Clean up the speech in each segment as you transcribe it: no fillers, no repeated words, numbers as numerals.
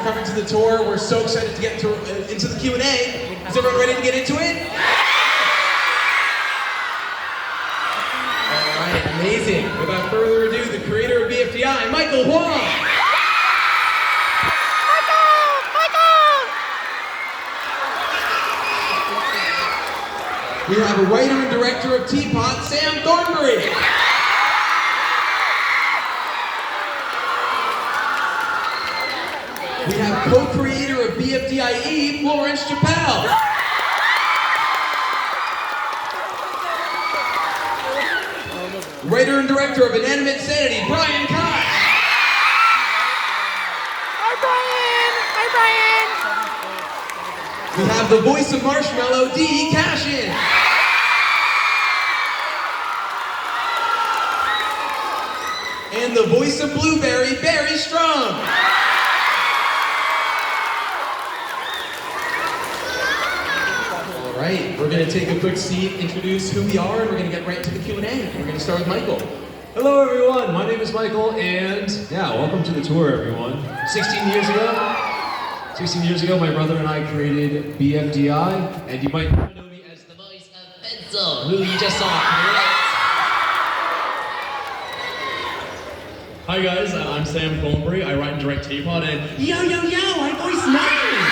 coming to the tour. We're so excited to get into the Q&A. Is everyone ready to get into it? All right, amazing. Without further ado, the creator of BFDI, Michael Huang. We have a writer and director of Teapot, Sam Thornbury. We have co-creator of BFDIE, Florence Chappelle. Writer and director of Inanimate Insanity, Brian Koch. Hi, Brian. We have the voice of Marshmallow, Dee Cashin. And the voice of Blueberry, Barry Strong. All right, we're going to take a quick seat, introduce who we are, and we're going to get right into the Q&A. We're going to start with Michael. Hello everyone, my name is Michael, and yeah, welcome to the tour everyone. 16 years ago, my brother and I created BFDI, and you might know me as the voice of Pencil, who you just saw. Hi guys, I'm Sam Thornbury. I write and direct Teapot, and yo, I voice Nine!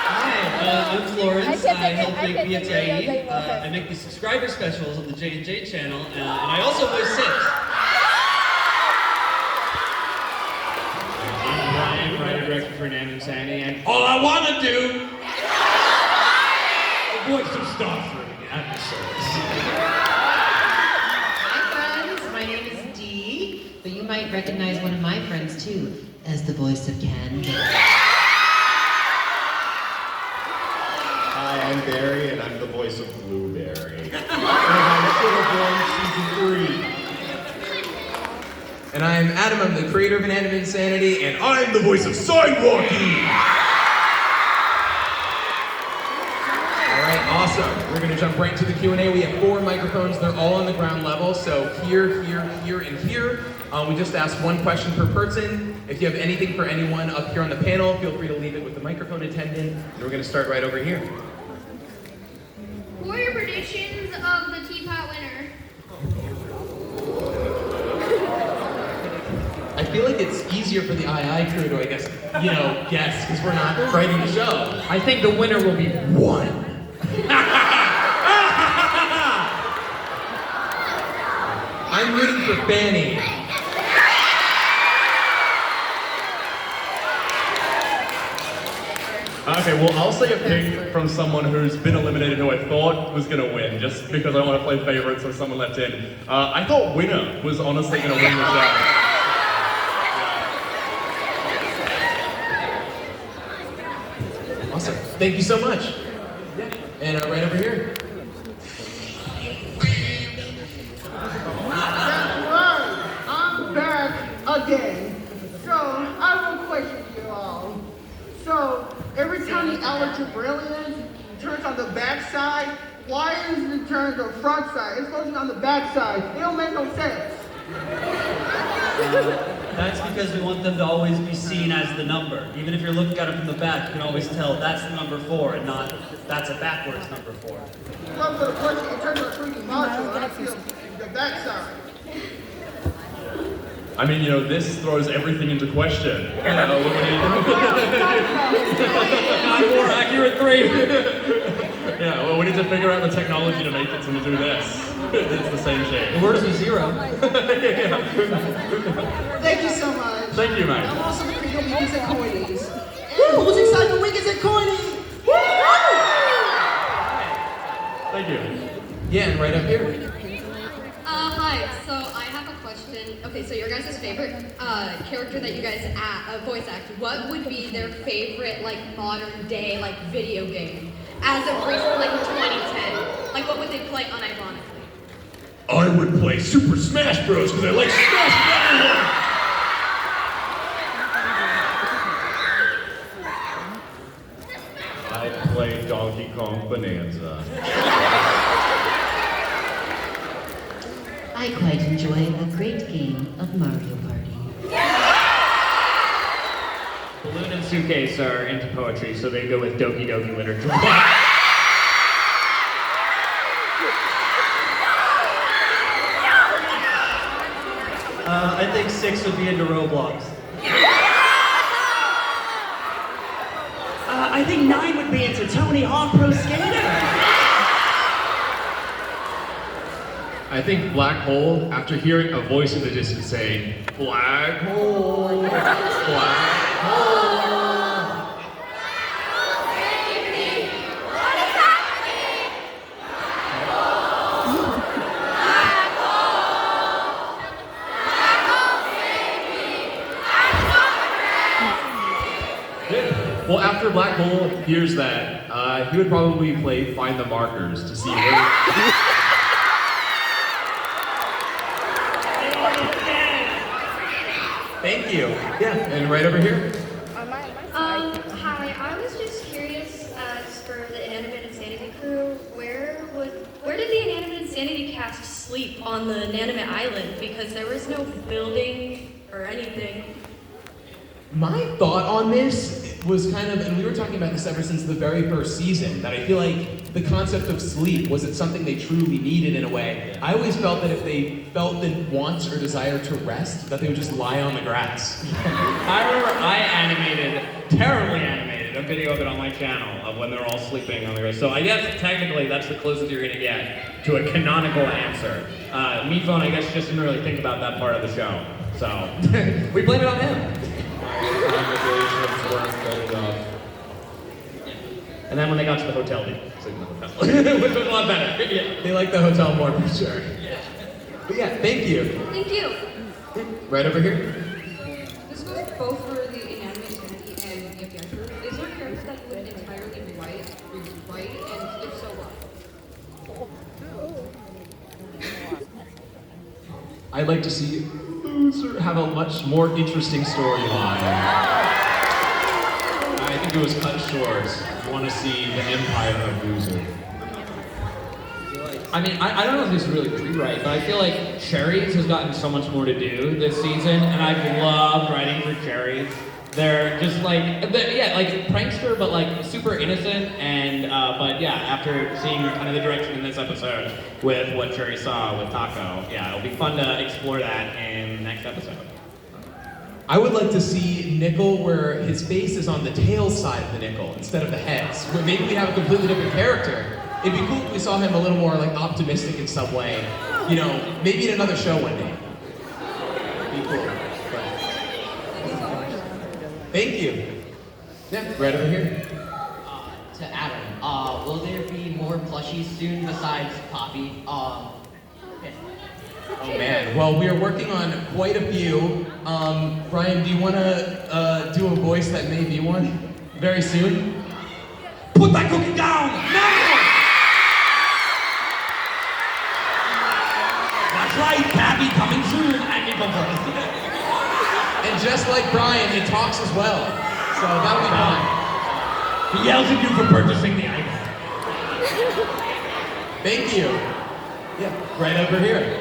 Hi, I'm Florence. I help make BFDI. I make the subscriber specials on the J&J channel, and I also voice Sips. I'm Brian, writer director for Inanimate Insanity, and all I want to do is voice some stuff for the episodes. My name is Dee, but you might recognize one of my friends too as the voice of Ken. Hi, I'm Barry, and I'm the voice of Blueberry. And I'm Season 3. And I'm Adam, I'm the creator of Inanimate Insanity, and I'm the voice of Sidewalkie. All right, awesome. We're going to jump right into the Q&A. We have 4 microphones. They're all on the ground level, so here, and here. We just ask one question per person. If you have anything for anyone up here on the panel, feel free to leave it with the microphone attendant. And we're going to start right over here. Who are your predictions of the Teapot winner? I feel like it's easier for the II crew to, I guess, guess, because we're not writing the show. I think the winner will be 1. I'm rooting for Fanny. Okay, well, I'll say a pick from someone who's been eliminated who I thought was going to win, just because I want to play favorites so someone left in. I thought Winner was honestly going to win the show. Awesome. Thank you so much. And right over here. I'm back again. So, I have a question for you all. So, every time the Alacabrillion turns on the back side, why is it turned the front side? It's supposed to be on the back side. It don't make no sense. That's because we want them to always be seen as the number. Even if you're looking at it from the back, you can always tell that's the number 4 and not that's a backwards number 4. Well, for the question, it turns on the 3D module, I feel the back side. I mean, this throws everything into question. Not more accurate 3. Yeah, well, we need to figure out the technology to make it to do this. It's the same shape. The word is a 0. Thank you so much. Thank you, mate. I'm also the creator of Winkies and Coinies. And who's excited for Winkies and Coinies? Thank you. Yeah, and right up here. Hi, so I have a question. Okay, so your guys' favorite character that you guys voice act, what would be their favorite, modern day, video game? As of recently, 2010. What would they play unironically? I would play Super Smash Bros. Because I like Smash everyone! I play Donkey Kong Bonanza. I quite enjoy a great game of Mario Party. suitcase are into poetry, so they go with Doki Doki literature. I think 6 would be into Roblox. I think 9 would be into Tony Hawk Pro Skater. I think black hole, after hearing a voice in the distance saying, black hole, black hole. Well, after Black Hole hears that, he would probably play Find the Markers to see where... Thank you. Yeah, and right over here. Hi, I was just curious as for the Inanimate Insanity crew, where did the Inanimate Insanity cast sleep on the Inanimate Island? Because there was no building or anything. My thought on this was kind of, and we were talking about this ever since the very first season, that I feel like the concept of sleep, was it something they truly needed in a way? I always felt that if they felt the want or desire to rest, that they would just lie on the grass. I remember I terribly animated, a video of it on my channel of when they're all sleeping on the grass. So I guess technically that's the closest you're gonna get to a canonical answer. Me Phone, I guess, just didn't really think about that part of the show. So, we blame it on him. And then when they got to the hotel, they sleep in the hotel, which was a lot better. Yeah. They like the hotel more for sure. But yeah, thank you. Thank you. Right over here. This goes both for the Inanimate Insanity and BFDI crew. Is there a character that you would entirely rewrite, and if so, why? I'd like to see Loser have a much more interesting storyline. I think it was cut short. I want to see the empire of Loser. I mean, I don't know if this is really rewrite, but I feel like Cherries has gotten so much more to do this season, and I've loved writing for Cherries. They're just like, yeah, like prankster, but like super innocent, and but yeah, after seeing kind of the direction in this episode with what Cherry saw with Taco, yeah, it'll be fun to explore that in the next episode. I would like to see Nickel where his face is on the tail side of the Nickel instead of the heads, where maybe we have a completely different character. It'd be cool if we saw him a little more like optimistic in some way, you know, maybe in another show one day. It'd be cool. Thank you. Yeah, right over here. To Adam, will there be more plushies soon besides Poppy? Oh man, well we are working on quite a few. Brian, do you want to do a voice that may be one very soon? Put that cookie down now! That's right, Gabby coming soon, and you go first. And just like Brian, it talks as well, so that'll be fun. He yells at you for purchasing the item. Thank you. Yeah, right over here.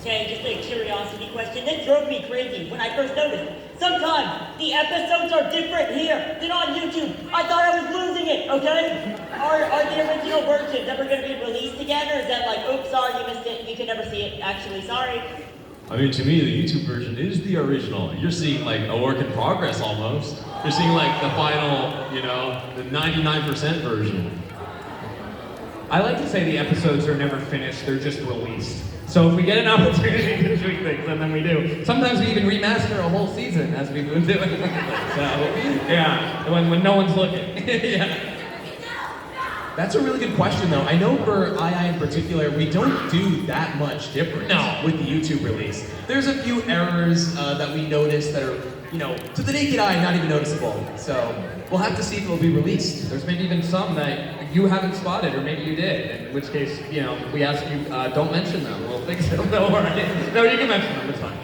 Okay, just a curiosity question. That drove me crazy when I first noticed. Sometimes the episodes are different here than on YouTube. I thought I was losing it, okay? Are the original versions ever going to be released again, or is that like, oops, sorry, you missed it, you can never see it, actually, sorry? I mean, to me, the YouTube version is the original. You're seeing like a work in progress almost. You're seeing like the final, you know, the 99% version. I like to say the episodes are never finished, they're just released. So if we get an opportunity to tweak things, and then we do. Sometimes we even remaster a whole season as we've been doing. So, yeah, when no one's looking. Yeah. That's a really good question, though. I know for II in particular, we don't do that much different with the YouTube release. There's a few errors that we notice that are, you know, to the naked eye, not even noticeable. So we'll have to see if it'll be released. There's maybe even some that you haven't spotted, or maybe you did. In which case, you know, we ask you, don't mention them. We'll fix them. No, all right. No, you can mention them. It's fine.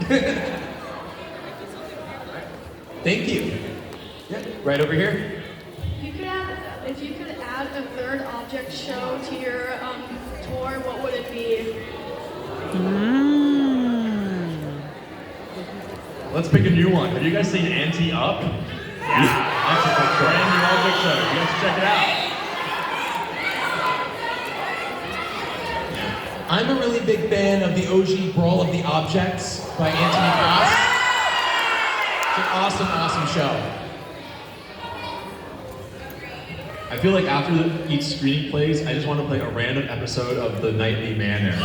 Thank you. Yeah, right over here. If you could add a third object show to your tour, what would it be? Let's pick a new one. Have you guys seen Anti-Up? That's a brand new object show. Let's check it out. I'm a really big fan of the OG Brawl of the Objects by Anthony Cross. It's an awesome, awesome show. I feel like after each screening plays, I just want to play a random episode of The Nightly Manor.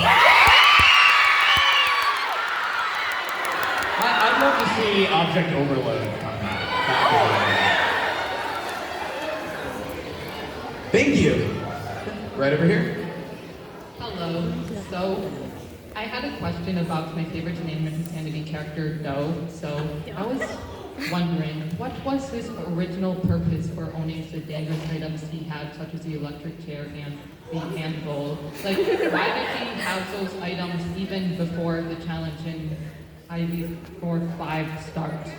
I'd love to see Object Overload come back. Thank you. Right over here. Hello. So, I had a question about my favorite inanimate insanity character, Doe. So, I was wondering, what was his original purpose for owning the dangerous items he had, such as the electric chair and the handbowl? Like, why did he have those items even before the challenge in IV 4-5 starts?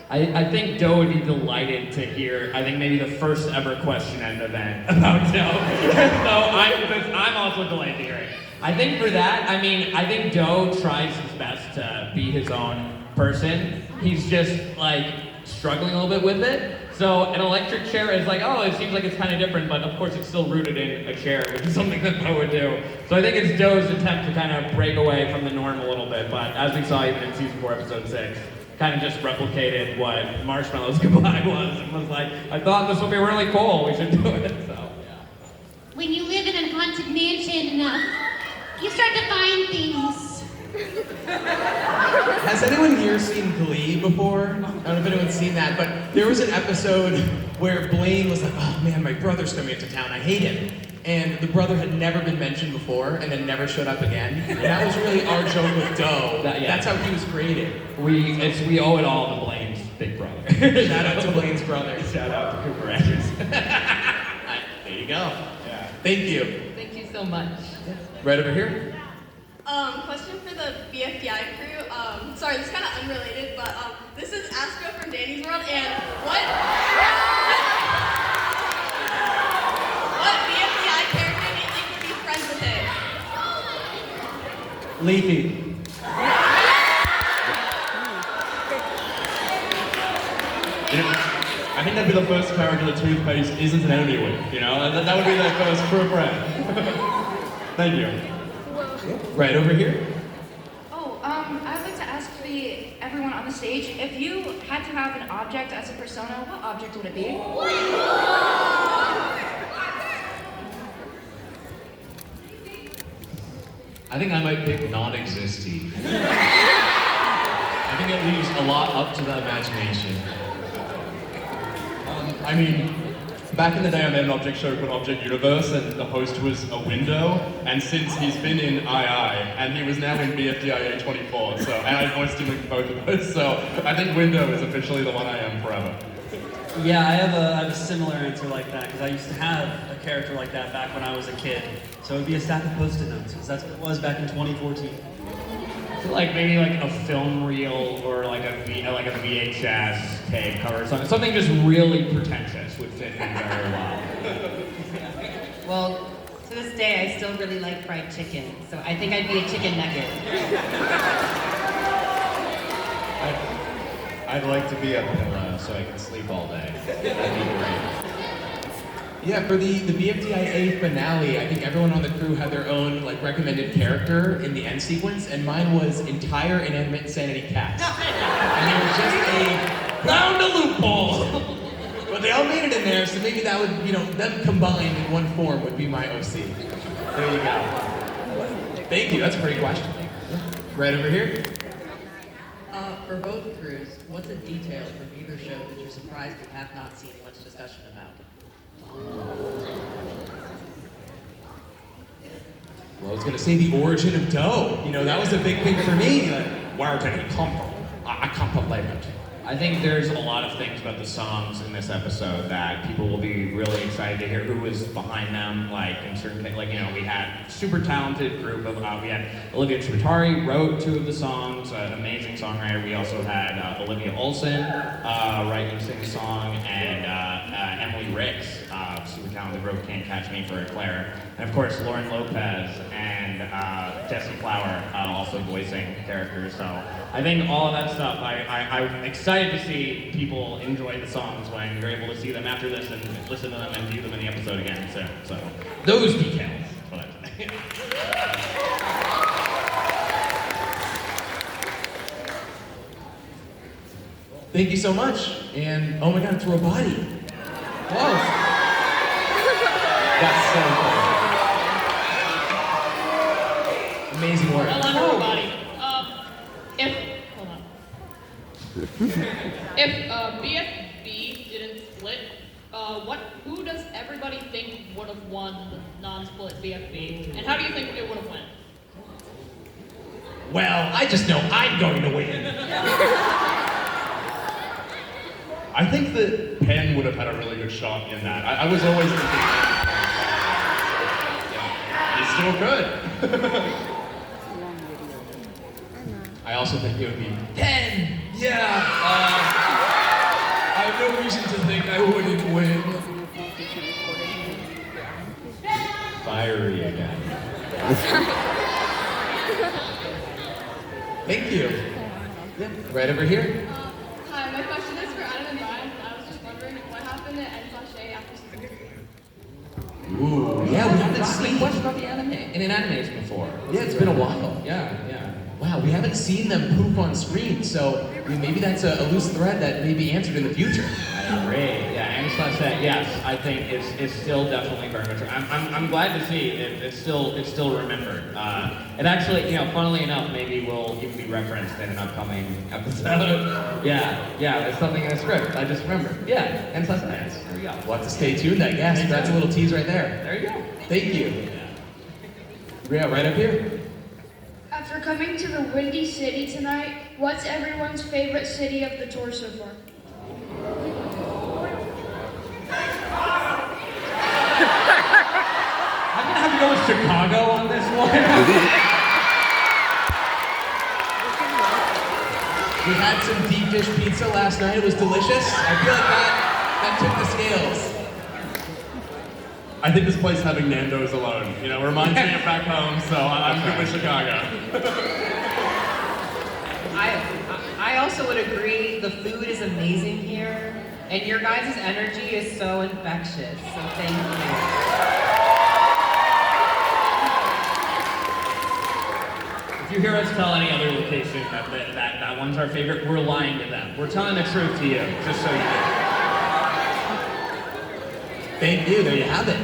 I think Doe would be delighted to hear, I think maybe the first ever question at an event about Doe. So I'm also delighted to hear it. I think for that, I mean, I think Doe tries his best to be his own person. He's just like struggling a little bit with it. So an electric chair is like, oh, it seems like it's kind of different, but of course it's still rooted in a chair, which is something that Doe would do. So I think it's Doe's attempt to kind of break away from the norm a little bit, but as we saw even in season 4, episode 6, kind of just replicated what Marshmallow's goodbye was and was like, I thought this would be really cool, we should do it, so yeah. When you live in a haunted mansion enough, you start to find things. Has anyone here seen Glee before? I don't know if anyone's seen that, but there was an episode where Blaine was like, oh man, my brother's coming into town, I hate him. And the brother had never been mentioned before and then never showed up again. And that was really our joke with Doe. That's how he was created. We owe it all to Blaine's big brother. Shout out to Blaine's brother. Shout out to Cooper Andrews. There you go. Yeah. Thank you. Thank you so much. Right over here. Question for the BFDI crew. Sorry, this is kind of unrelated, but this is Astro from Danny's World, and what BFDI character do you think would be friends with him? Leafy. I think that'd be the first character that toothpaste isn't an enemy with, you know? That would be their first true friend. Thank you. Right over here. Oh, I'd like to ask everyone on the stage, if you had to have an object as a persona, what object would it be? I think I might pick non-existy. I think it leaves a lot up to the imagination. I mean, back in the day I made an object show called Object Universe, and the host was a window, and since he's been in II, and he was now in BFDI A24, so, and I voiced him in both of those, so I think window is officially the one I am forever. Yeah, I have a similar answer like that, because I used to have a character like that back when I was a kid. So it would be a stack of Post-it notes, because that's what it was back in 2014. Like maybe like a film reel or like a VHS tape cover or something. Something just really pretentious would fit in very well. Well, to this day, I still really like fried chicken, so I think I'd be a chicken nugget. I'd like to be a pillow so I can sleep all day. That'd be great. Yeah, for the BFDIA finale, I think everyone on the crew had their own like recommended character in the end sequence, and mine was entire inanimate insanity cast. And they were just found a loophole. But they all made it in there, so maybe that would, them combined in one form would be my OC. There you go. Thank you. That's a great question. Right over here. For both crews, what's a detail from either show that you're surprised you have not seen much discussion about? Well, I was gonna say the origin of Doe. That was a big thing for me. Like, where did he come from? I can't believe it. I think there's a lot of things about the songs in this episode that people will be really excited to hear who was behind them, like in certain things, we had super talented group of, we had Olivia Chibitari wrote 2 of the songs, an amazing songwriter. We also had Olivia Olson write and sing a song, and Emily Ricks super talented Rogue Can't Catch Me for Claire, and of course Lauren Lopez and Jesse Flower also voicing characters. So I think all of that stuff, I'm excited to see people enjoy the songs when you're able to see them after this and listen to them and view them in the episode again. So those details. That's what I'd say. Thank you so much. And oh my God, it's Robati. Whoa. That's so cool. Amazing work. Hello, everybody. If BFB didn't split, who does everybody think would have won the non-split BFB? And how do you think it would have went? Well, I just know I'm going to win. I think that Penn would have had a really good shot in that. I was always thinking, he's still good. I also think it would be 10. Yeah. I have no reason to think I wouldn't win. Fiery again. Thank you. Yeah, right over here. Hi, my question is for Adam and Brian. I was just wondering what happened to N/A after season 3? Ooh, yeah, we haven't seen Question about the anime in an animation before. Yeah, it's been a while. Yeah. Wow, we haven't seen them poop on screen, so I mean, maybe that's a loose thread that may be answered in the future. Great. Yeah, N/A, yes, I think it's still definitely very much. I'm glad to see it's still remembered. It actually, funnily enough, maybe will even be referenced in an upcoming episode. Yeah, there's something in the script. I just remembered. Yeah, N/A. There we go. We'll have to stay tuned, I guess. That's a little tease right there. There you go. Thank you. Yeah, right up here. After coming to the Windy City tonight, what's everyone's favorite city of the tour so far? I'm gonna have to go with Chicago on this one. We had some deep dish pizza last night. It was delicious. I feel like that took the scales. I think this place having Nando's alone, reminds me of back home, so I'm good with Chicago. I also would agree, the food is amazing here, and your guys' energy is so infectious, so thank you. If you hear us tell any other location that one's our favorite, we're lying to them. We're telling the truth to you, just so you know. Thank you. There you have it.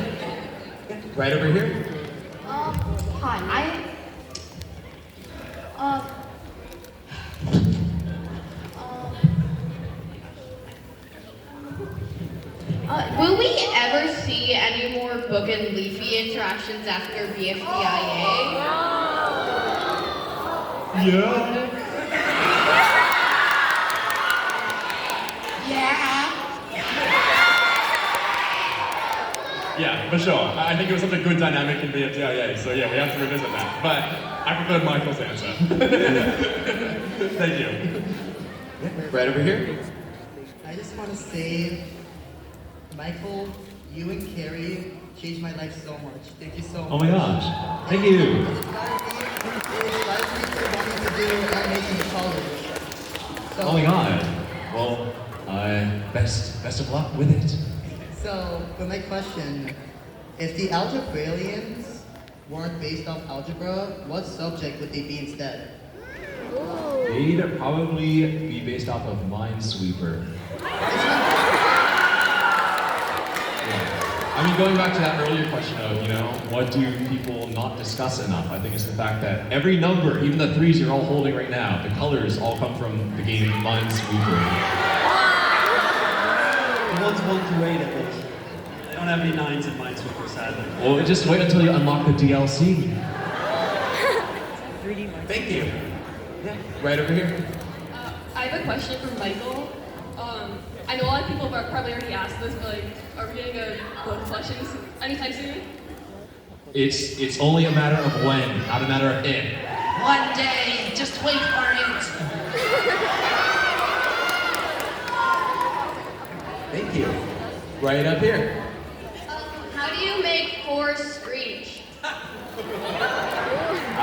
Right over here. Hi, Will we ever see any more Book and Leafy interactions after BFDIA? Yeah. Yeah, for sure. I think it was such a good dynamic in BFDIA, so yeah, we have to revisit that. But I preferred Michael's answer. Thank you. Right over here. I just want to say, Michael, you and Carrie changed my life so much. Thank you so much. Oh my gosh. Thank you. It inspired me to wanting to do animation in college. So, Oh my god. Well, best of luck with it. So, for my question, if the algebraians weren't based off algebra, what subject would they be instead? They'd probably be based off of Minesweeper. I mean, going back to that earlier question of, what do people not discuss enough? I think it's the fact that every number, even the 3s you're all holding right now, the colors all come from the game Minesweeper. One's 1 through 8 at least. I don't have any 9s in Minesweeper, sadly. Well, just wait until you unlock the DLC. Thank you. Yeah, right over here. I have a question for Michael. I know a lot of people have probably already asked this, but are we getting a book collection anytime soon? It's only a matter of when, not a matter of if. One day, just wait for it. Thank you. Right up here. for Screech?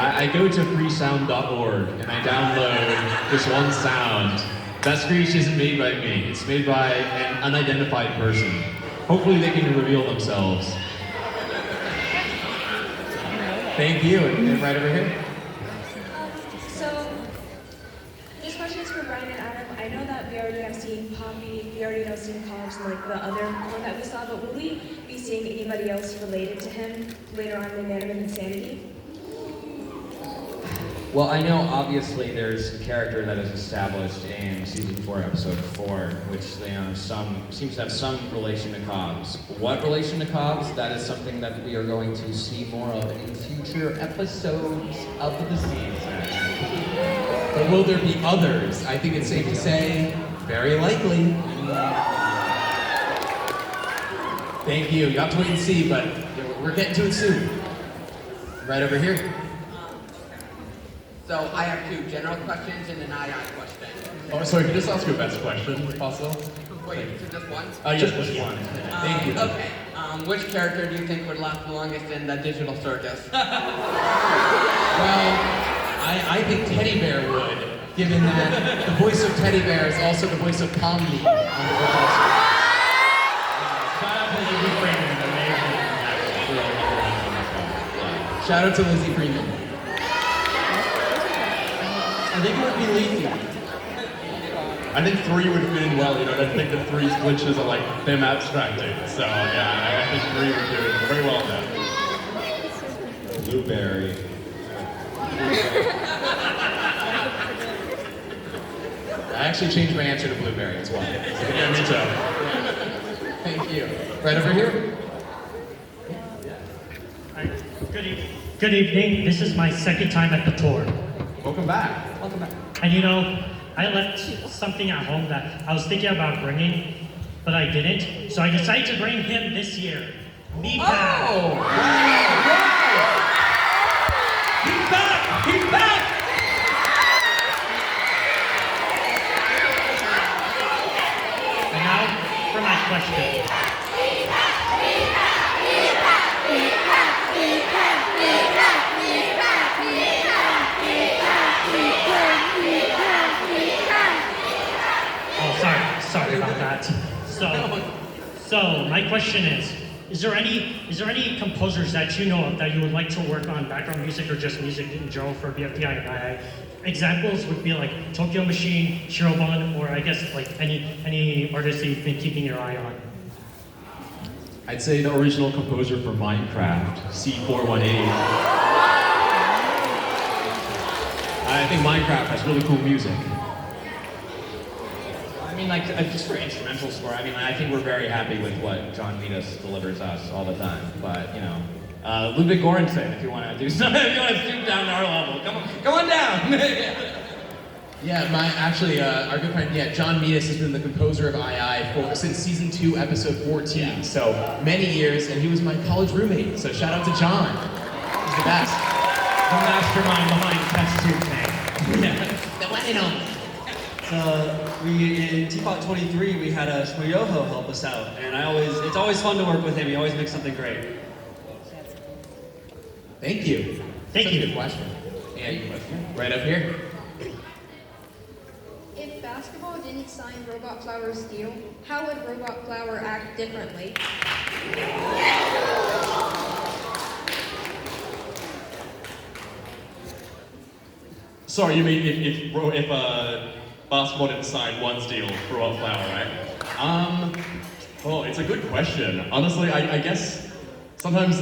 I go to freesound.org and I download this one sound. That screech isn't made by me. It's made by an unidentified person. Hopefully they can reveal themselves. Thank you, and right over here. So, this question is for Brian and Adam. I know that we already have seen Poppy, we already have seen Cobbs, and like the other one that we saw, but will we be seeing anybody else related to him later on in Man of Insanity? Well, I know obviously there's a character that is established in season 4, episode 4, which seems to have some relation to Cobbs. What relation to Cobbs? That is something that we are going to see more of in future episodes of the season. But will there be others? I think it's safe to say, very likely. Thank you. You have to wait and see, but we're getting to it soon. Right over here. So I have 2 general questions and an II question. Oh, sorry, can you just ask your best question, if possible? Wait, so just one? Yes, just one. Thank you. Okay. Which character do you think would last the longest in the digital circus? Well, I think Teddy Bear would, given that the voice of Teddy Bear is also the voice of Pomni on the digital circus. Shout out to Lizzie Freeman. I think it would be Leafy. I think 3 would fit in well, you know, I think the 3's glitches are like, them abstracting. So yeah, I think 3 would do very well there. Blueberry. I actually changed my answer to Blueberry as well. Yeah, me too. Thank you. Right over here. Good evening. This is my second time at the tour. Welcome back. Welcome back. And you know, I left something at home that I was thinking about bringing, but I didn't. So I decided to bring him this year. Me back. Oh! Wow! He's back! He's back! And now for my question. Sorry about that. So my question is there any composers that you know of that you would like to work on background music or just music in general for BFDI and II? Examples would be like Tokyo Machine, Shirobon, or I guess like any artists that you've been keeping your eye on. I'd say the original composer for Minecraft, C418. I think Minecraft has really cool music. I mean, like, just for instrumental score, I mean, I think we're very happy with what John Midas delivers us all the time. But, you know, Ludwig Göransson, if you want to do something, if you want to stoop down to our level, come on down. Yeah, our good friend, John Midas has been the composer of II since season 2, episode 14. So many years, and he was my college roommate. So shout out to John. He's the best. The mastermind behind Test Tube Tank. The one and only. We in Teapot 23 we had Shmoyoho help us out, and it's always fun to work with him. He always makes something great. Thank you. Thank you. Good question. And right up here. If basketball didn't sign Robot Flower's deal, how would Robot Flower act differently? Sorry, you mean if basketball didn't sign one's deal for Robot Flower, right? Well, it's a good question. Honestly, I guess sometimes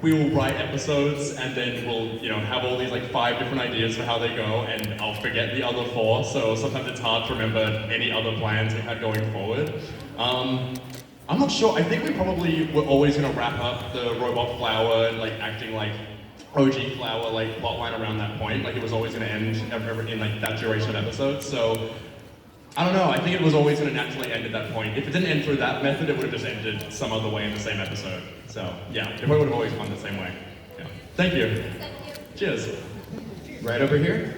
we will write episodes and then we'll, have all these like 5 different ideas for how they go, and I'll forget the other 4. So sometimes it's hard to remember any other plans we had going forward. I'm not sure. I think we probably were always going to wrap up the Robot Flower and like acting like OG Flower like plotline around that point. Like it was always going to end in like that duration of episodes. So I don't know. I think it was always going to naturally end at that point. If it didn't end through that method, it would have just ended some other way in the same episode. So yeah, it would have always gone the same way. Yeah. Thank you. Cheers. Right over here.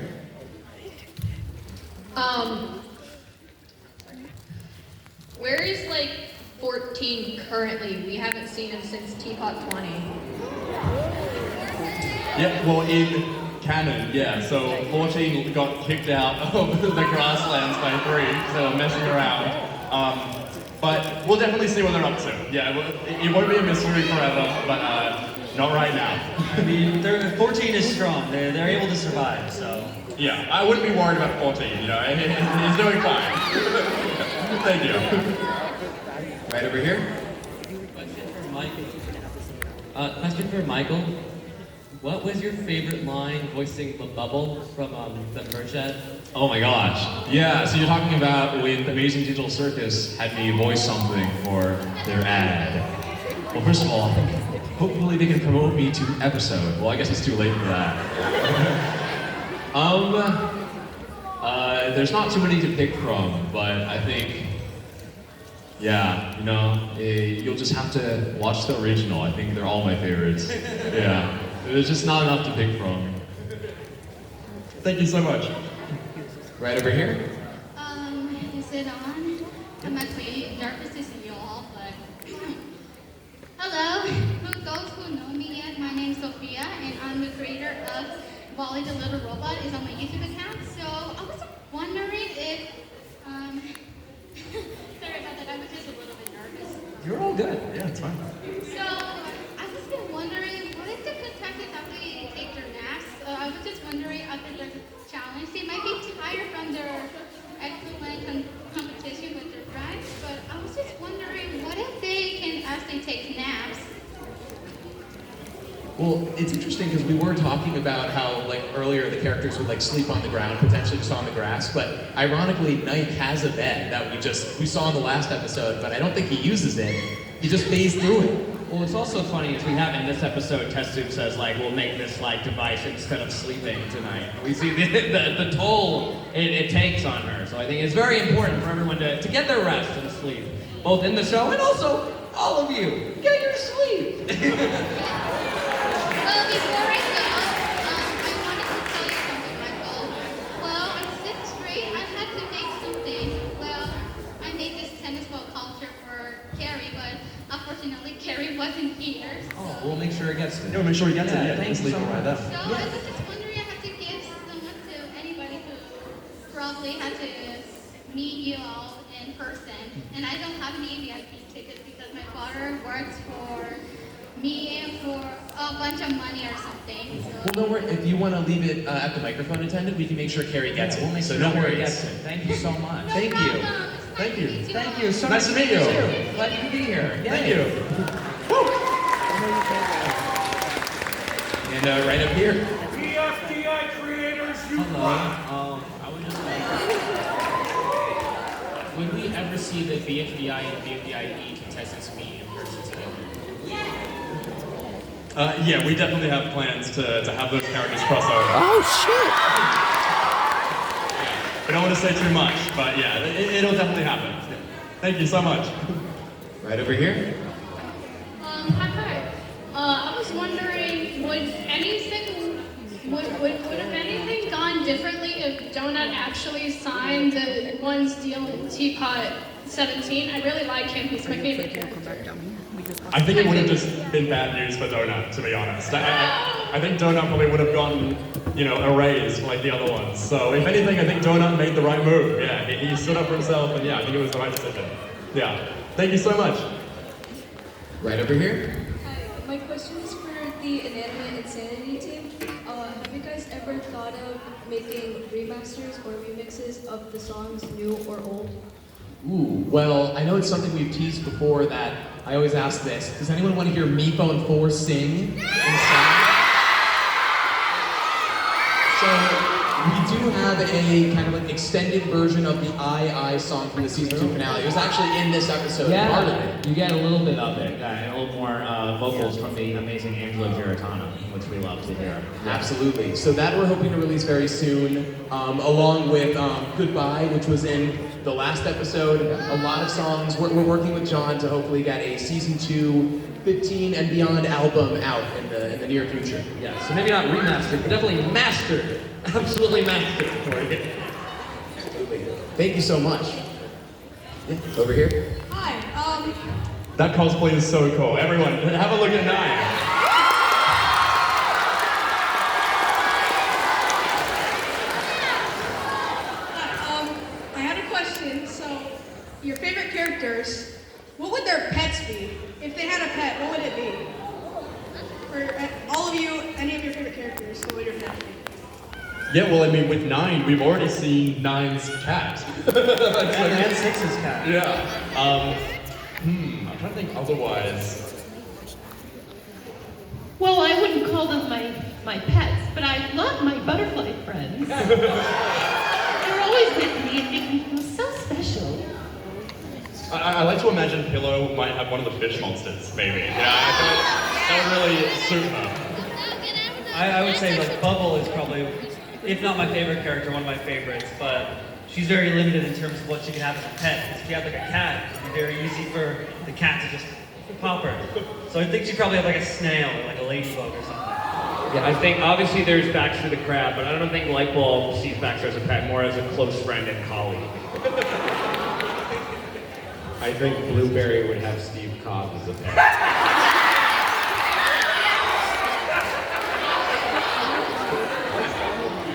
Where is like 14 currently? We haven't seen him since Teapot 20. Yeah, well, in canon, yeah. So 14 got kicked out of the grasslands by 3, so messing around. But we'll definitely see what they're up to. Yeah, it won't be a mystery forever, but not right now. I mean, 14 is strong. They're able to survive, so. Yeah, I wouldn't be worried about 14, you know. He's doing fine. Thank you. Right over here. Question for Michael. Question for Michael. What was your favorite line voicing the bubble from the merch ad? Oh my gosh. Yeah, so you're talking about when Amazing Digital Circus had me voice something for their ad. Well, first of all, hopefully they can promote me to episode. Well, I guess it's too late for that. There's not too many to pick from, but I think, yeah, you know, you'll just have to watch the original. I think they're all my favorites. Yeah, there's just not enough to pick from. Thank you so much. Right over here. Is it on? I'm actually nervous to see you all, but hello. For those who know me yet, my name is Sophia, and I'm the creator of Wally the Little Robot. It's on my YouTube account. So I was wondering if, sorry about that. I was just a little bit nervous. You're all good. Yeah, it's fine. So I was just wondering, what if the contestants actually take their naps? I was just wondering after the challenge, they might be tired from their excellent competition with their friends, but I was just wondering, what if they can actually take naps? Well, it's interesting because we were talking about how, like, earlier the characters would, like, sleep on the ground, potentially just on the grass, but ironically, Nike has a bed that we saw in the last episode, but I don't think he uses it. He just phased through it. Well, what's also funny is we have in this episode, Test says, like, we'll make this, like, device instead of sleeping tonight. We see the toll it takes on her. So I think it's very important for everyone to get their rest and sleep, both in the show and also all of you. Get your sleep. Well, before I go, I wanted to tell you something, Michael. Well, in 6th grade, I had to make something. Well, I made this tennis ball culture for Carrie, but unfortunately, Carrie wasn't here. Oh, we'll make sure it gets to. Yeah, we'll make sure he gets it. Yeah, thanks leave so it right much. there. So I was just wondering, I had to give someone to anybody who probably had to meet you all in person. And I don't have any VIP tickets because my father works for me for a bunch of money or something. So. Well, no worry. If you want to leave it at the microphone attendant, we can make sure Carrie gets it. We'll make so sure no Carrie worries. gets it. Thank you so much. No Thank problem. you. It's Thank nice you. to meet you Thank all. you. So Nice to meet you. Glad you could be here. Thank Yay. you. Woo! And right up here. BFDI creators, you Hello. I would just like, would we ever see the BFDI and BFDIE contestants meet in person together? Yeah, we definitely have plans to have those characters cross over. Oh shit! We don't want to say too much, but yeah, it'll definitely happen. Thank you so much. Right over here. Hi. I was wondering, would have anything gone differently if Donut actually signed the one's deal in Teapot 17? I really like him. He's my favorite character. I think it would have just been bad news for Donut, to be honest. I think Donut probably would have gone, you know, erased like the other ones. So if anything, I think Donut made the right move. Yeah, he stood up for himself, and yeah, I think it was the right decision. Yeah. Thank you so much. Right over here. Hi, my question is for the Inanimate Insanity team. Have you guys ever thought of making remasters or remixes of the songs new or old? Ooh, well, I know it's something we've teased before that I always ask this. Does anyone want to hear Meepo and 4 sing in song? So, we do have a kind of like extended version of the I song from the season 2 finale. It was actually in this episode, part of it. You get a little bit of it, and a little more vocals from the amazing Angela Giratana, which we love to hear. Absolutely. So that we're hoping to release very soon, along with Goodbye, which was in the last episode. A lot of songs. We're working with John to hopefully get a season 2, 15 and beyond album out in the near future. Yeah, so maybe not remastered, but definitely mastered. Absolutely mastered for you. Absolutely. Thank you so much. Yeah, over here. Hi, That cosplay is so cool. Everyone, have a look at 9. I had a question. So, your favorite characters, what would their pets be? If they had a pet, what would it be? For all of you, any of your favorite characters, what would your pet be? Yeah, well, I mean, with 9, we've already seen 9's cat. And 6's cat. Yeah. I'm trying to think otherwise. Well, I wouldn't call them my pets, but I love my butterfly friends. They're always with me and make me feel so special. I like to imagine Pillow might have one of the fish monsters, maybe. Yeah, I feel that would really suit her. I would say like Bubble is probably, if not my favorite character, one of my favorites, but she's very limited in terms of what she can have as a pet. If you have like a cat, it'd be very easy for the cat to just pop her. So I think she'd probably have like a snail or like a ladybug or something. Yeah, I think obviously there's Baxter the Crab, but I don't think Lightbulb sees Baxter as a pet, more as a close friend and colleague. I think Blueberry would have Steve Cobb as a pet.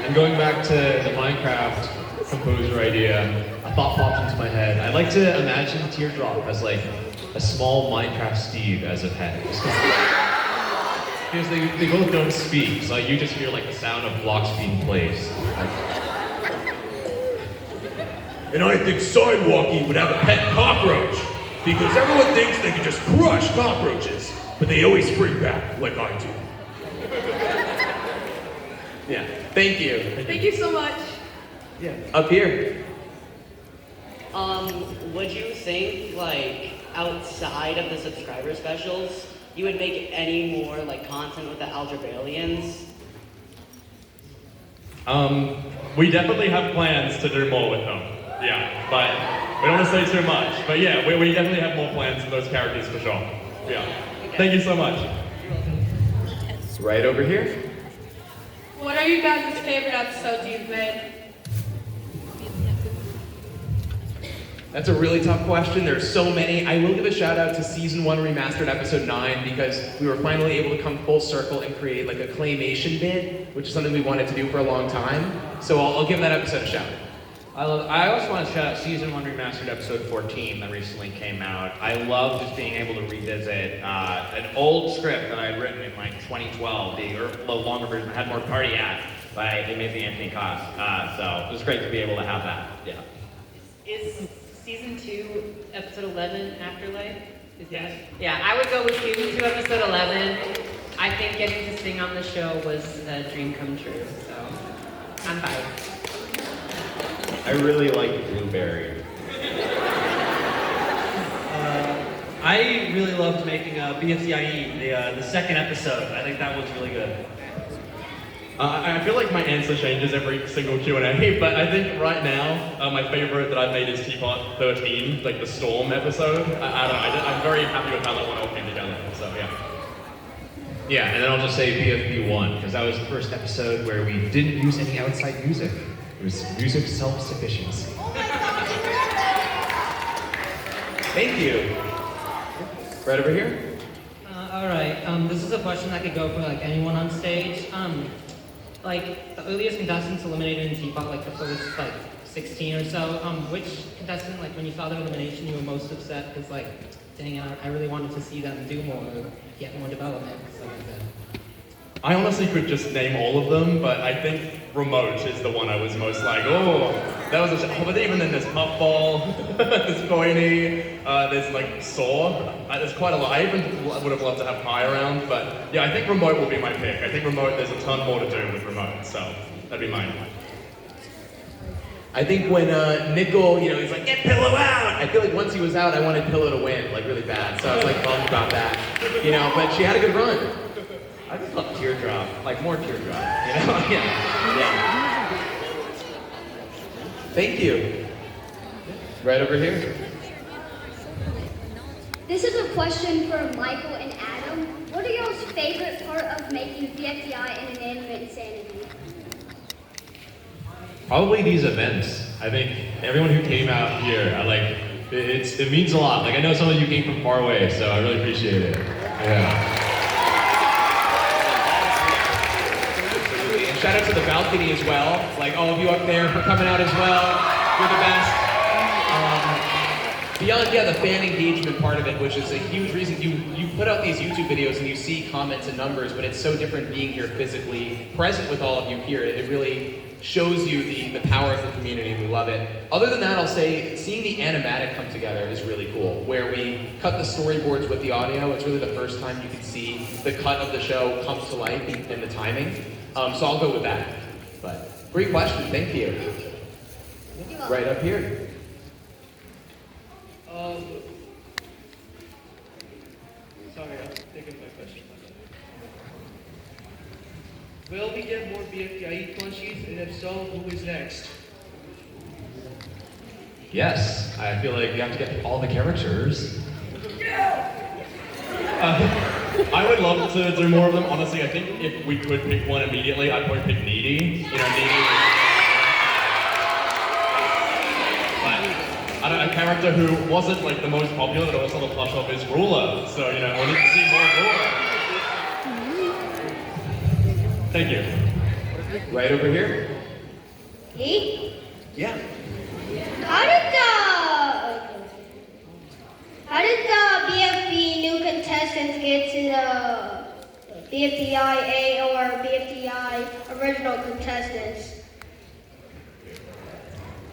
And going back to the Minecraft composer idea, a thought popped into my head. I'd like to imagine Teardrop as like a small Minecraft Steve as a pet. Because they both don't speak, so you just hear like the sound of blocks being placed. And I think Sidewalkie would have a pet cockroach, because everyone thinks they can just crush cockroaches, but they always spring back like I do. Yeah, thank you. Thank you so much. Yeah, up here. Would you think, like, outside of the subscriber specials, you would make any more, like, content with the Algebralians? We definitely have plans to do more with them. Yeah, but we don't want to say too much. But yeah, we definitely have more plans for those characters for sure. Yeah. Thank you so much. Right over here. What are you guys' favorite episodes you've made? That's a really tough question. There's so many. I will give a shout out to season 1 remastered episode 9 because we were finally able to come full circle and create like a claymation bid, which is something we wanted to do for a long time. So I'll give that episode a shout. I also want to shout out season 1 remastered episode 14 that recently came out. I love just being able to revisit an old script that I had written in like 2012, the longer version that had more party act, but they made the Anthony Cost. So it was great to be able to have that. Yeah. Is season 2, episode 11, Afterlife? Is that? Yeah, I would go with season 2, episode 11. I think getting to sing on the show was a dream come true, so I'm biased. I really like Blueberry. I really loved making BFDI, the second episode. I think that was really good. I feel like my answer changes every single Q&A, but I think right now, my favorite that I've made is Teapot 13, like the Storm episode. I don't know, I'm very happy with how that one all came together, so yeah. Yeah, and then I'll just say BFB 1, because that was the first episode where we didn't use any outside music. It was music self-sufficiency. Thank you. Right over here. All right. This is a question that could go for like anyone on stage. Like the earliest contestants eliminated in Teapot, like the first like 16 or so. Which contestant, like when you saw their elimination, you were most upset because like, dang it, I really wanted to see them do more, get more development, stuff like that. I honestly could just name all of them, but I think Remote is the one I was most like, oh, that was but even then there's Puffball, there's Coiny, there's like Saw, there's quite a lot. I even would have loved to have Pie around, but yeah, I think Remote will be my pick. I think Remote, there's a ton more to do with Remote, so that'd be mine. I think when Nickel, he's like, get Pillow out! I feel like once he was out, I wanted Pillow to win, like really bad. So I was like bummed about that, but she had a good run. I just love Teardrop, like more Teardrop, yeah. Thank you. Right over here. This is a question for Michael and Adam. What are y'all's favorite part of making BFDI and Inanimate Insanity? Probably these events. I think everyone who came out here, It means a lot. Like, I know some of you came from far away, so I really appreciate it. Yeah. Shout out to the balcony as well. Like all of you up there for coming out as well. You're the best. Beyond, the fan engagement part of it, which is a huge reason you put out these YouTube videos and you see comments and numbers, but it's so different being here physically present with all of you here. It really shows you the power of the community, and we love it. Other than that, I'll say seeing the animatic come together is really cool, where we cut the storyboards with the audio. It's really the first time you can see the cut of the show come to life and the timing. So I'll go with that. But great question, thank you. Right up here. Sorry, I'm thinking of my question. Will we get more BFDI plushies, and if so, who is next? Yes, I feel like we have to get all the characters. I would love to do more of them. Honestly, I think if we could pick one immediately, I'd probably pick Needy. Needy. I don't know, a character who wasn't like the most popular, but also the plush of his Ruler. So, we need to see more Ruler. Thank you. Right over here. Me? Yeah. How did the BFB new contestants get to the BFDI A or BFDI original contestants?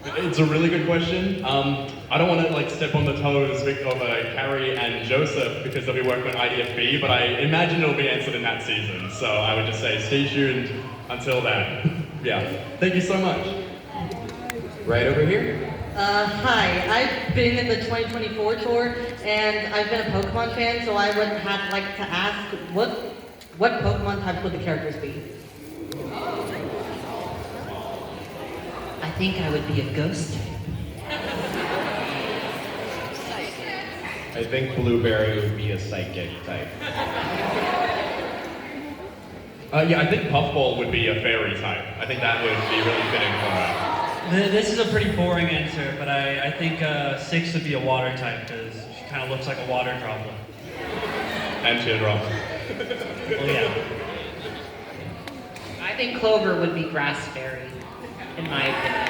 It's a really good question. I don't want to step on the toes of Carrie and Joseph because they'll be working on IDFB, but I imagine it'll be answered in that season. So I would just say stay tuned until then. Yeah. Thank you so much. Right over here. Hi, I've been in the 2024 tour, and I've been a Pokemon fan, so I would like to ask, what Pokemon types would the characters be? I think I would be a ghost. I think Blueberry would be a psychic type. I think Puffball would be a fairy type. I think that would be really fitting for her. This is a pretty boring answer, but I think 6 would be a water type because she kind of looks like a water droplet. And teardrop. Well, yeah. I think Clover would be grass fairy, in my opinion.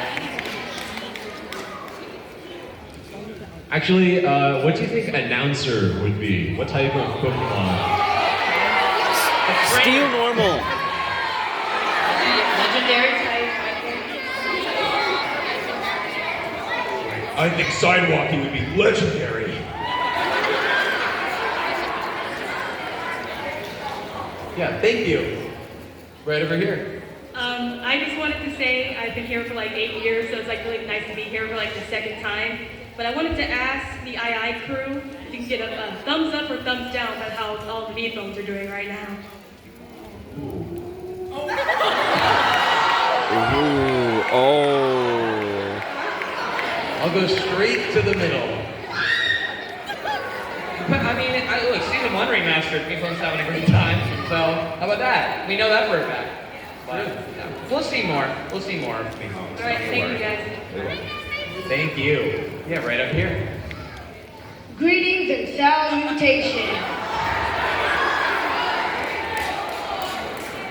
Actually, what do you think announcer would be? What type of Pokemon? Steel normal. Legendary type. I think sidewalking would be legendary. Yeah, thank you. Right over here. I just wanted to say I've been here for like 8 years, so it's like really nice to be here for like the second time. But I wanted to ask the II crew if you can get a thumbs up or thumbs down about how all the V phones are doing right now. Ooh, oh. I'll go straight to the middle. I mean, look, season 1 remastered, V-Phone's having a great time, so how about that? We know that for a fact. But, we'll see more. We'll see more of V-Phones. All right, thank you guys. Thank you. Yeah, right up here. Greetings and salutations.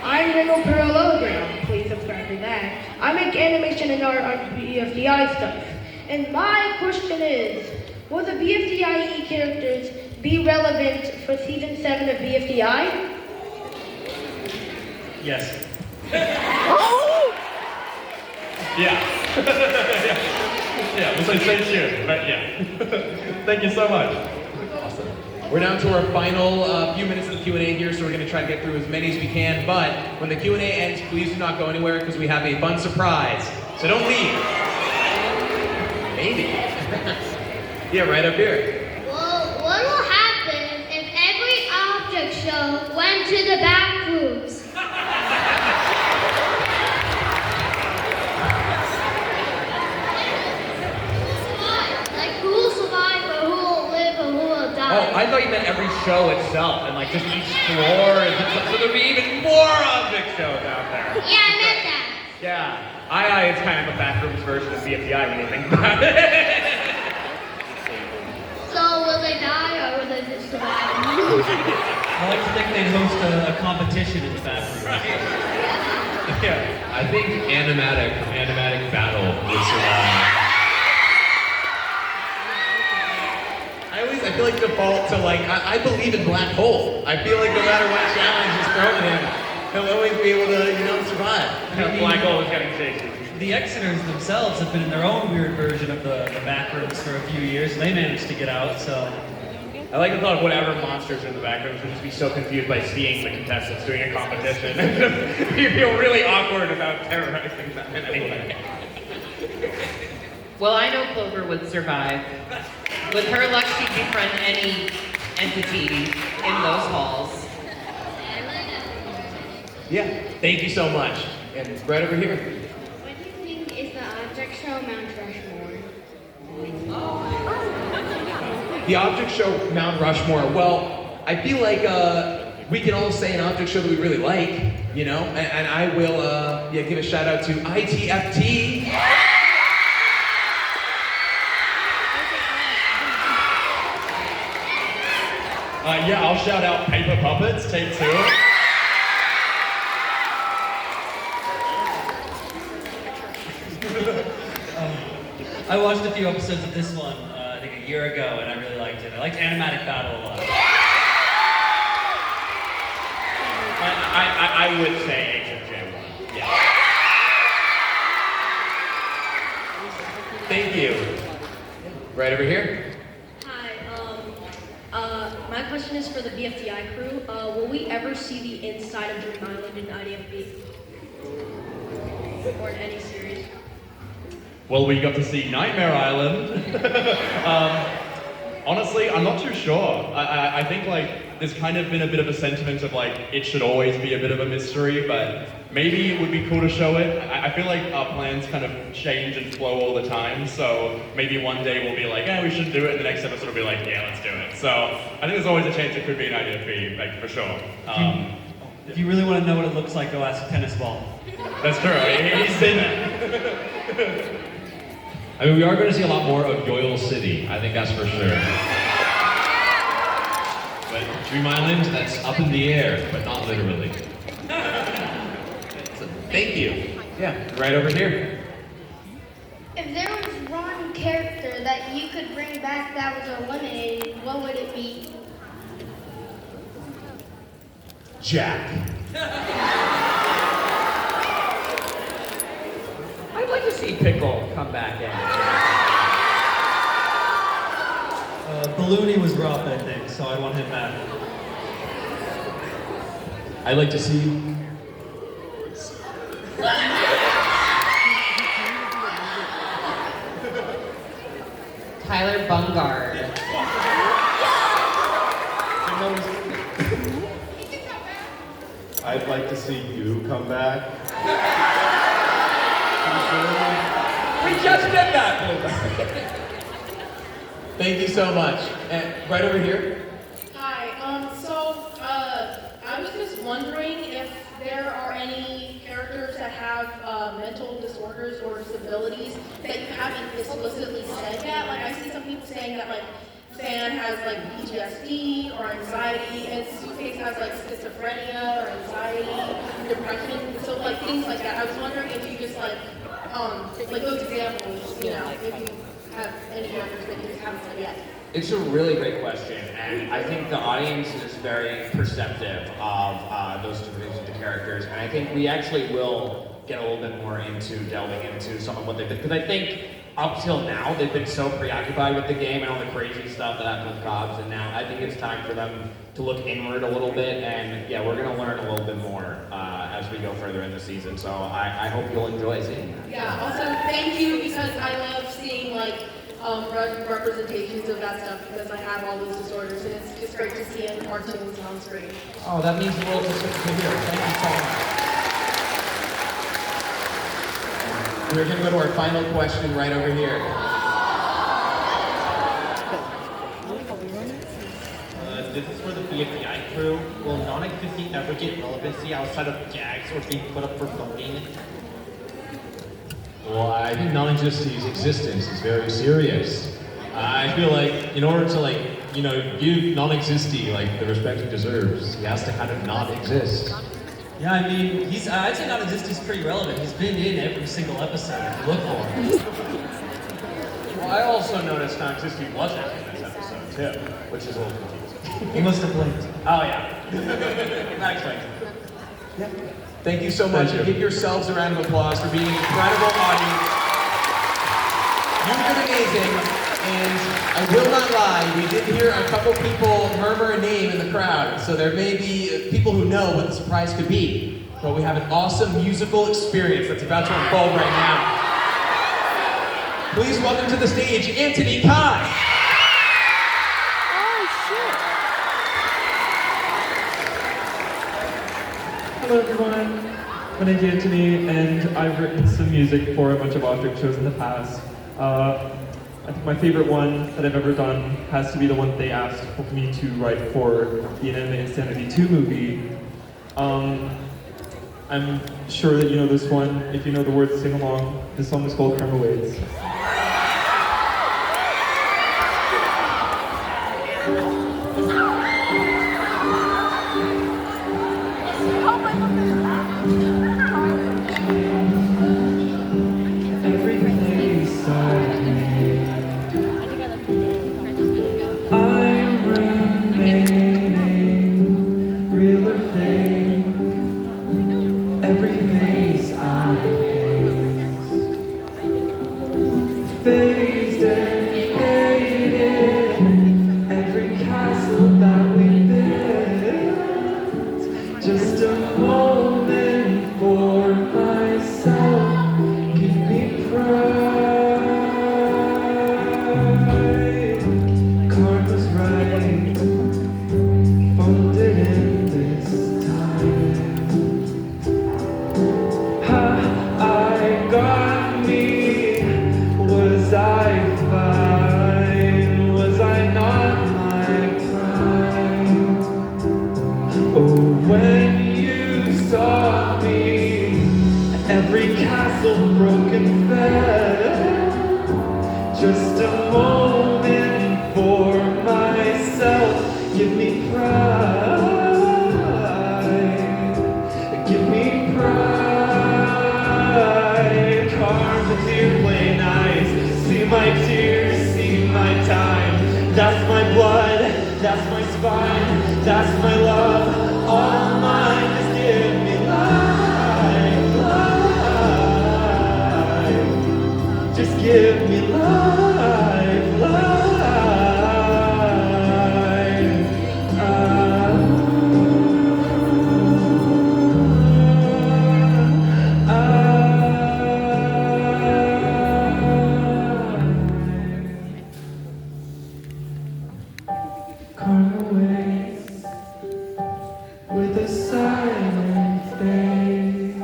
I'm Renault Parallelogram. Please subscribe to that. I make animation and art on BFDI stuff. And my question is, will the BFDIE characters be relevant for season 7 of BFDI? Yes. Oh! Yeah. Yeah, we'll say stay tuned, but yeah. Thank you so much. Awesome. We're down to our final few minutes of the Q&A here, so we're going to try to get through as many as we can. But when the Q&A ends, please do not go anywhere because we have a fun surprise. So don't leave. Maybe. Yeah, right up here. Well, what will happen if every object show went to the bathrooms? Like who will survive or who will live or who will die? Oh, I thought you meant every show itself, and just each floor, so there'd be even more object shows out there. Yeah, I meant that. Yeah, II is kind of a bathrooms version of BFDI when you think about it. survive. I like to think they'd host a competition in the bathroom. Yeah, I think animatic battle would survive. I feel like default to like, I believe in black hole. I feel like no matter what challenge is thrown at him, he'll always be able to, survive. Black hole is getting chased. The Exeters themselves have been in their own weird version of the back rooms for a few years, and they managed to get out, so. I like the thought of whatever monsters are in the back rooms would just be so confused by seeing the contestants doing a competition. You feel really awkward about terrorizing them in any way. Well, I know Clover would survive. With her luck, she'd befriend any entity in those halls. Yeah, thank you so much. And right over here. What do you think is the object show Mount Rushmore? The object show Mount Rushmore. Well, I feel like we can all say an object show that we really like, and I will give a shout out to ITFT. Yeah, I'll shout out Paper Puppets, Take 2. I watched a few episodes of this one, I think a year ago, and I really liked it. I liked Animatic Battle a lot. I would say HFJ1. Yeah. Thank you. Right over here. My question is for the BFDI crew. Will we ever see the inside of Dream Island in IDFB? Or in any series? Well, we got to see Nightmare Island. Honestly, I'm not too sure. I think there's kind of been a bit of a sentiment of it should always be a bit of a mystery, but maybe it would be cool to show it. I feel like our plans kind of change and flow all the time, so maybe one day we'll be like, yeah, we should do it, and the next episode will be like, yeah, let's do it. So I think there's always a chance it could be an IDFB, for sure. If you really want to know what it looks like, go ask Tennis Ball. That's true. He's seen that. I mean, we are going to see a lot more of Yoyle City. I think that's for sure. But Dream Island, that's up in the air, but not literally. So, thank you. Yeah, right over here. If there was one character that you could bring back that was eliminated, what would it be? Jack. I'd like to see Pickle come back in. Balloony was rough, I think, so I want him back. I'd like to see... Tyler Bungard. I'd like to see you come back. We just did that! Thank you so much. And right over here. Hi, I was just wondering if there are any characters that have mental disorders or disabilities that you haven't explicitly said yet. I see some people saying that Fan has PTSD or anxiety, and Suitcase has schizophrenia or anxiety, depression, so things like that. I was wondering if you just those examples, if you have any characters that you just haven't said yet. It's a really great question, and I think the audience is very perceptive of those divisions of characters, and I think we actually will get a little bit more into delving into some of what they've been, because I think up till now they've been so preoccupied with the game and all the crazy stuff that happened with Cobbs, and now I think it's time for them to look inward a little bit, and yeah, we're going to learn a little bit more as we go further in the season, so I hope you'll enjoy seeing that. Yeah, also thank you, because I love seeing representations of that stuff, because I have all those disorders, and it's just great to see it in cartoons and on screen. Oh, that means the world to hear. Thank you so much. We're going to go to our final question right over here. This is for the BFDI crew. Will non-existing ever get relevancy outside of JAGs or being put up for voting? Well, I think non-existity's existence is very serious. I feel like in order to you know, give non-existy like the respect he deserves. He has to kind of not exist. Yeah, I mean, I'd say non-existent is pretty relevant. He's been in every single episode if you look for him. Well, I also noticed non-existy wasn't in this episode too, which is a little confusing. He must have blinked. Oh yeah. That explains it. Thank you so much, and give yourselves a round of applause for being an incredible audience. You've been amazing, and I will not lie, we did hear a couple people murmur a name in the crowd, so there may be people who know what the surprise could be. But we have an awesome musical experience that's about to unfold right now. Please welcome to the stage, Anthony Kai. Hello everyone, my name's Anthony and I've written some music for a bunch of object shows in the past. I think my favorite one that I've ever done has to be the one they asked me to write for the Inanimate Insanity 2 movie. I'm sure that you know this one. If you know the words, sing along. This song is called Karma Waits. Just a moment for myself, give me pride. Karma's right, folded in this time. Ha, I got me, was I fine? Was I not my prime? Oh, when you saw me, every castle broken fell. Just a moment for myself, give me pride, give me pride. Karma, dear, play nice, see my tears, see my time. That's my blood, that's my spine, that's my love. All mine, just give me life, life. Just give me life, life. Karma waits with a silent face.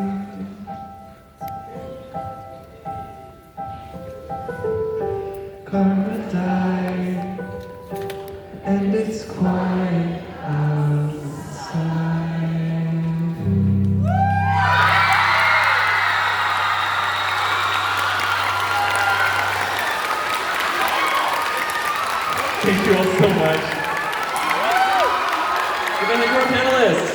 Karma died, and it's quiet outside. Thank you all so much. Give a hand to our panelists.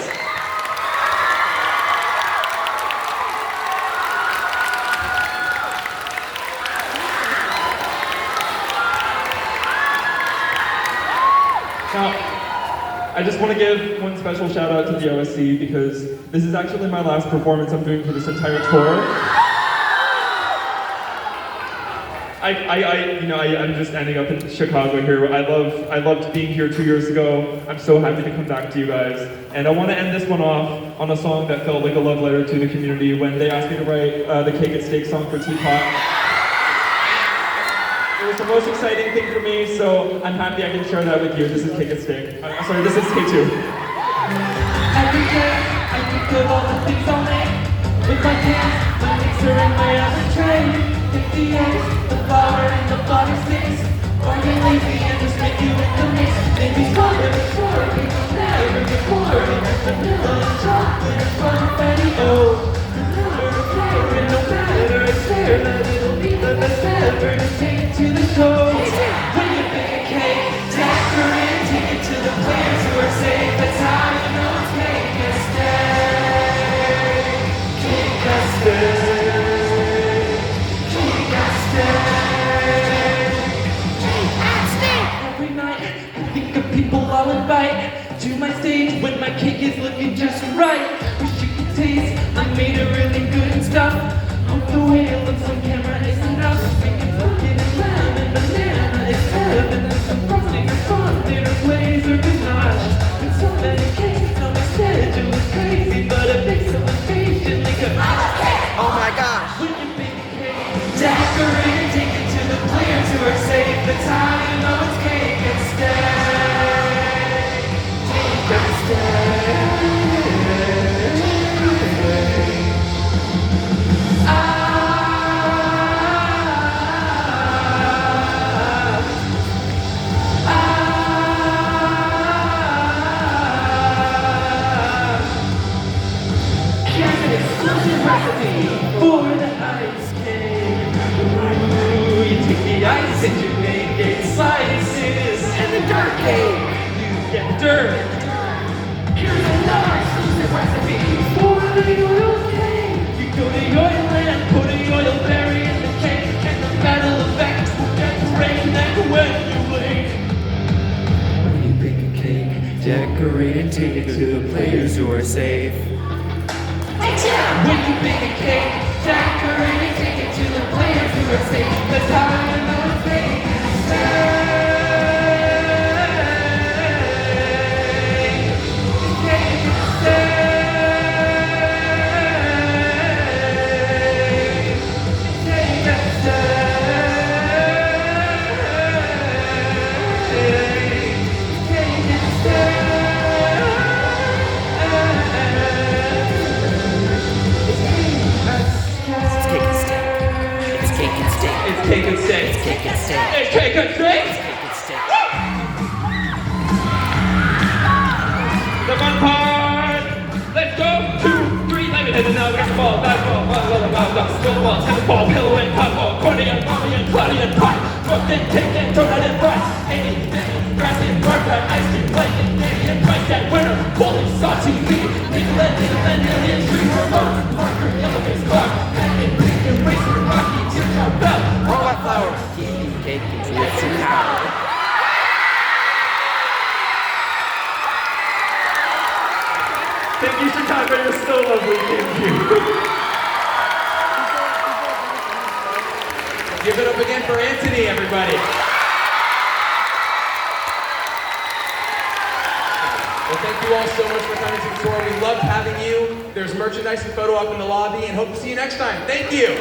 Now, I just want to give one special shout out to the OSC because this is actually my last performance I'm doing for this entire tour. I'm just ending up in Chicago here. I loved being here 2 years ago. I'm so happy to come back to you guys. And I want to end this one off on a song that felt like a love letter to the community when they asked me to write the Cake and Steak song for Teapot. It was the most exciting thing for me, so I'm happy I can share that with you. This is Cake and Steak. Sorry, this is K2. Every day, I think of all the things I'll make with my hands, my mixer and my oven tray. If the eggs, the flour and the body sticks, or you lazy and just make you in the mix. Maybe color is short, people never before. And there's vanilla and chocolate and confetti. Oh, remember the flavor, no matter it's fair, that it'll be the best ever to take to the show. When you bake a cake, texture it. people I'll invite to my stage when my cake is looking just right. Wish you could taste, I made it really good stuff. Hope the way it looks on camera is enough. Making pumpkin and lamb and banana is heaven. And some frosting or fun, there's ways or ganache. With so many cakes, no my schedule is crazy, but it makes them occasionally go, oh my gosh. When you bake a cake, decorate and take it to the players who are safe. The time of its cake and stay. Take and stay. Recipe for the ice cake. Ooh, you take the ice and you make it slices, and the dirt cake, you get dirt. Here's another exclusive recipe for the oil cake. You go to your land, put a oil berry in the cake, and the metal effect will decorate that when you wake. When you bake a cake, decorate and take it to the players who are safe. When you bake a cake, decorate and take it to the players who are safe. The time of the cake is stay. Cake is stay. Cake is stay. Cake is stay. It's cake and steak. It's cake and steak. It's cake and steak. It's cake and steak. The fun part. Let's go. 2, 3, let me hit it now. We got the ball, basketball, football, tennis ball, pillow and pop ball, accordion, mommy and Claudia and pie. Roast and cake and donut and fries. Anything, grass and bark, ice cream, plate and candy and price that winner. Holy saucy meat. Nicolette, and alien tree, remote, marker, yellow face clock, packet, brick, and racer, rocky, teardrop bell. All that flour. Cake and let's power. Thank you, Chicago. You're so lovely. Thank you. Give it up again for Anthony, everybody. Well, thank you all so much for coming to the tour. We loved having you. There's merchandise and photo up in the lobby, and hope to see you next time. Thank you.